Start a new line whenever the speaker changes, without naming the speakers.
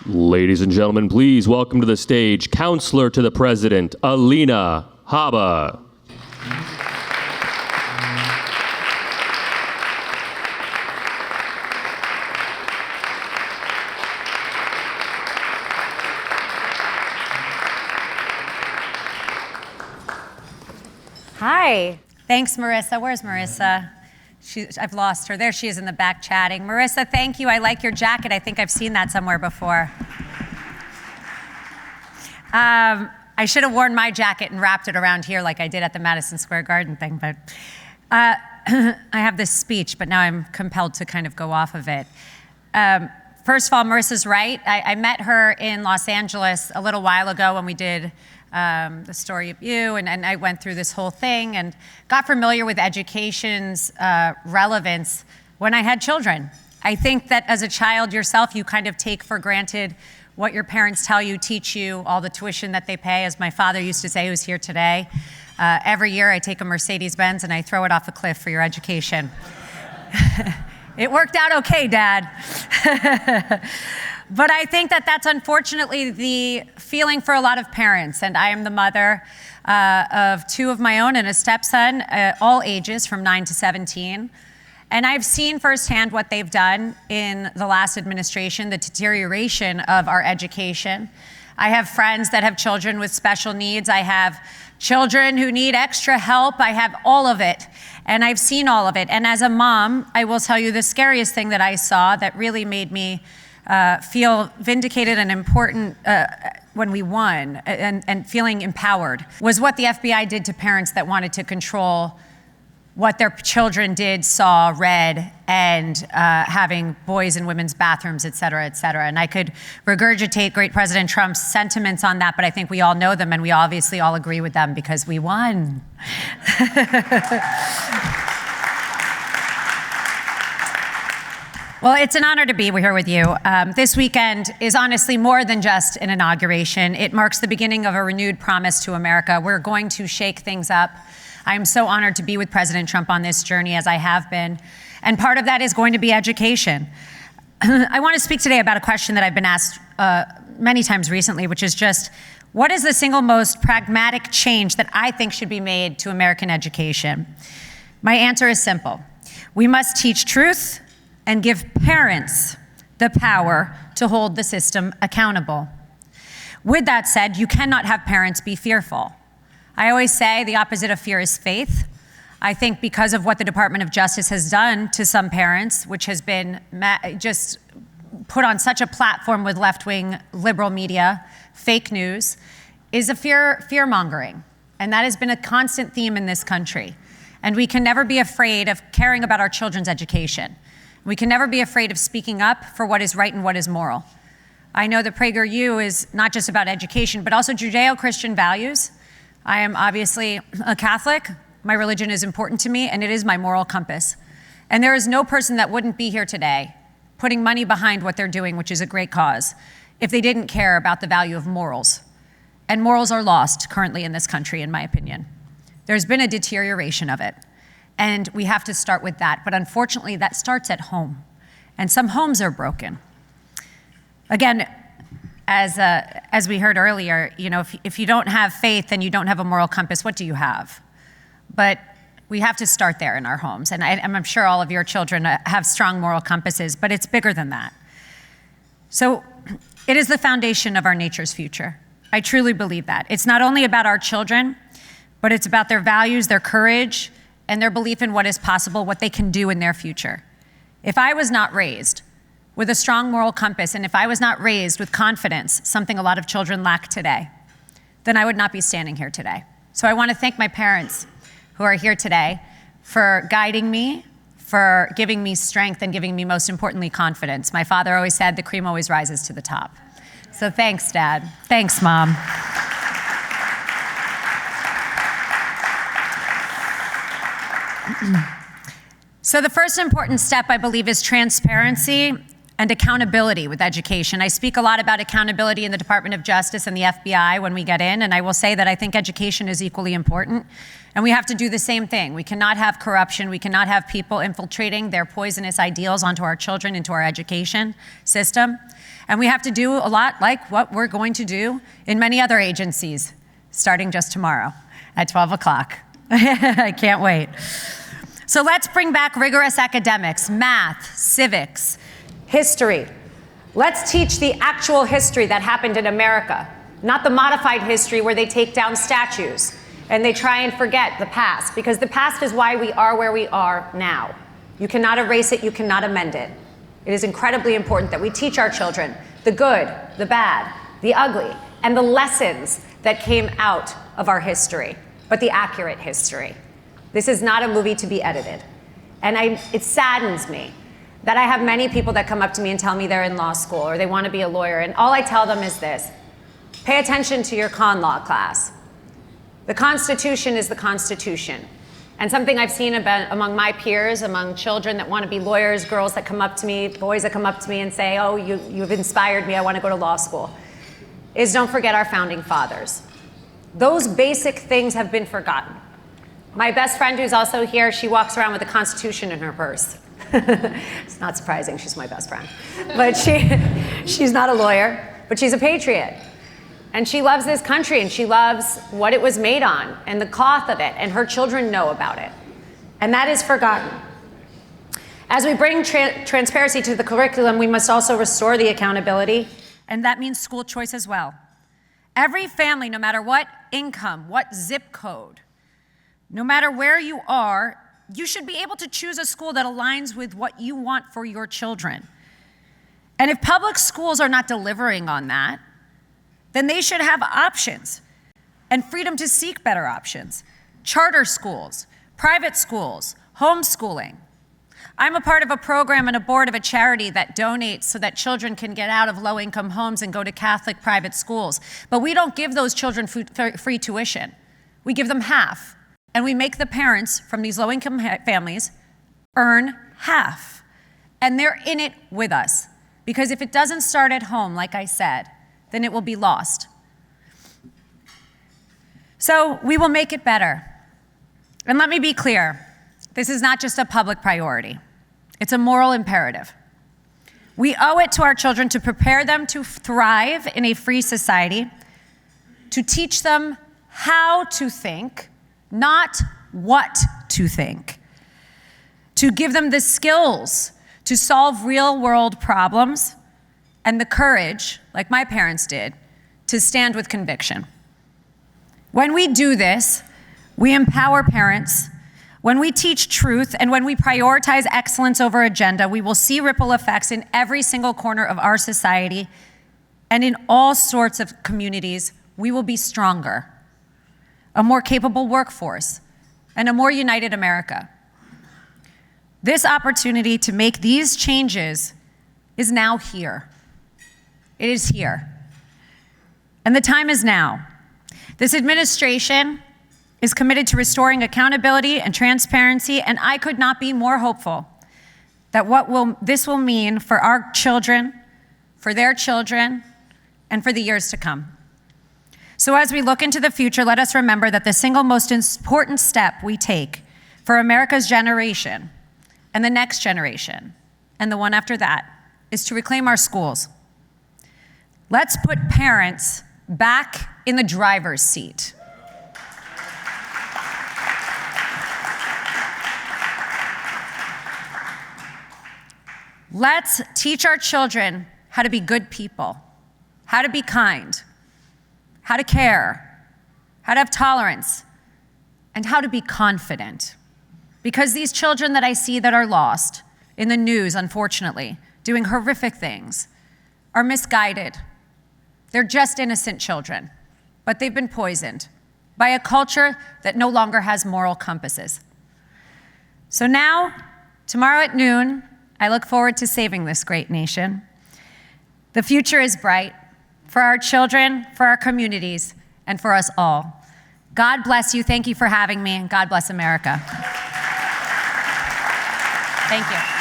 Ladies and gentlemen, please welcome to the stage Counselor to the President, Alina Habba.
Hi. Thanks, Marissa. Where's Marissa? I've lost her. There she is in the back chatting. Marissa, thank you. I like your jacket. I think I've seen that somewhere before. I should have worn my jacket and wrapped it around here like I did at the Madison Square Garden thing, but I have this speech, but now I'm compelled to kind of go off of it. First of all, Marissa's right. I met her in Los Angeles a little while ago when we did the story of you, and I went through this whole thing and got familiar with education's relevance when I had children. I think that as a child yourself, you kind of take for granted what your parents tell you, teach you, all the tuition that they pay. As my father used to say, who's here today, every year I take a Mercedes-Benz and I throw it off a cliff for your education. It worked out okay, Dad. But I think that that's unfortunately the feeling for a lot of parents. And I am the mother of two of my own and a stepson, all ages from 9 to 17. And I've seen firsthand what they've done in the last administration, the deterioration of our education. I have friends that have children with special needs. I have children who need extra help. I have all of it. And I've seen all of it. And as a mom, I will tell you the scariest thing that I saw that really made me feel vindicated and important when we won and feeling empowered was what the FBI did to parents that wanted to control what their children did, saw, read, and having boys in women's bathrooms, et cetera, et cetera. And I could regurgitate great President Trump's sentiments on that, but I think we all know them and we obviously all agree with them because we won. Well, it's an honor to be here with you. This weekend is honestly more than just an inauguration. It marks the beginning of a renewed promise to America. We're going to shake things up. I'm so honored to be with President Trump on this journey, as I have been. And part of that is going to be education. I want to speak today about a question that I've been asked many times recently, which is just, what is the single most pragmatic change that I think should be made to American education? My answer is simple. We must teach truth and give parents the power to hold the system accountable. With that said, you cannot have parents be fearful. I always say the opposite of fear is faith. I think because of what the Department of Justice has done to some parents, which has been just put on such a platform with left-wing liberal media, fake news, is a fear-mongering. And that has been a constant theme in this country. And we can never be afraid of caring about our children's education. We can never be afraid of speaking up for what is right and what is moral. I know that PragerU is not just about education, but also Judeo-Christian values. I am obviously a Catholic. My religion is important to me, and it is my moral compass. And there is no person that wouldn't be here today putting money behind what they're doing, which is a great cause, if they didn't care about the value of morals. And morals are lost currently in this country, in my opinion. There's been a deterioration of it. And we have to start with that. But unfortunately, that starts at home. And some homes are broken. Again, as we heard earlier, you know, if you don't have faith and you don't have a moral compass, what do you have? But we have to start there in our homes. And I'm sure all of your children have strong moral compasses, but it's bigger than that. So it is the foundation of our nature's future. I truly believe that. It's not only about our children, but it's about their values, their courage, and their belief in what is possible, what they can do in their future. If I was not raised with a strong moral compass, and if I was not raised with confidence, something a lot of children lack today, then I would not be standing here today. So I want to thank my parents who are here today for guiding me, for giving me strength, and giving me, most importantly, confidence. My father always said, the cream always rises to the top. So thanks, Dad. Thanks, Mom. So the first important step, I believe, is transparency. and accountability with education. I speak a lot about accountability in the Department of Justice and the FBI when we get in, and I will say that I think education is equally important, and we have to do the same thing. We cannot have corruption. We cannot have people infiltrating their poisonous ideals onto our children, into our education system. And we have to do a lot like what we're going to do in many other agencies, starting just tomorrow at 12 o'clock. I can't wait. So let's bring back rigorous academics, math, civics, history. Let's teach the actual history that happened in America, not the modified history where they take down statues and they try and forget the past, because the past is why we are where we are now. You cannot erase it, you cannot amend it. It is incredibly important that we teach our children the good, the bad, the ugly, and the lessons that came out of our history, but the accurate history. This is not a movie to be edited. And it saddens me that I have many people that come up to me and tell me they're in law school or they want to be a lawyer, and all I tell them is this: pay attention to your con law class. The Constitution is the Constitution. And something I've seen about among my peers, among children that want to be lawyers, girls that come up to me, boys that come up to me and say, oh, you've inspired me, I want to go to law school, is don't forget our founding fathers. Those basic things have been forgotten. My best friend, who's also here, she walks around with the Constitution in her purse. It's not surprising, she's my best friend. But she's not a lawyer, but she's a patriot. And she loves this country, and she loves what it was made on, and the cloth of it, and her children know about it. And that is forgotten. As we bring transparency to the curriculum, we must also restore the accountability, and that means school choice as well. Every family, no matter what income, what zip code, no matter where you are, you should be able to choose a school that aligns with what you want for your children. And if public schools are not delivering on that, then they should have options and freedom to seek better options. Charter schools, private schools, homeschooling. I'm a part of a program and a board of a charity that donates so that children can get out of low-income homes and go to Catholic private schools. But we don't give those children free tuition. We give them half. And we make the parents from these low-income families earn half. And they're in it with us. Because if it doesn't start at home, like I said, then it will be lost. So we will make it better. And let me be clear, this is not just a public priority. It's a moral imperative. We owe it to our children to prepare them to thrive in a free society, to teach them how to think, not what to think, to give them the skills to solve real-world problems and the courage, like my parents did, to stand with conviction. When we do this, we empower parents. When we teach truth and when we prioritize excellence over agenda, we will see ripple effects in every single corner of our society and in all sorts of communities. We will be stronger, a more capable workforce, and a more united America. This opportunity to make these changes is now here. It is here. And the time is now. This administration is committed to restoring accountability and transparency, and I could not be more hopeful that this will mean for our children, for their children, and for the years to come. So as we look into the future, let us remember that the single most important step we take for America's generation and the next generation and the one after that is to reclaim our schools. Let's put parents back in the driver's seat. Let's teach our children how to be good people, how to be kind, how to care, how to have tolerance, and how to be confident. Because these children that I see that are lost in the news, unfortunately, doing horrific things, are misguided. They're just innocent children, but they've been poisoned by a culture that no longer has moral compasses. So now, tomorrow at noon, I look forward to saving this great nation. The future is bright for our children, for our communities, and for us all. God bless you. Thank you for having me, and God bless America. Thank you.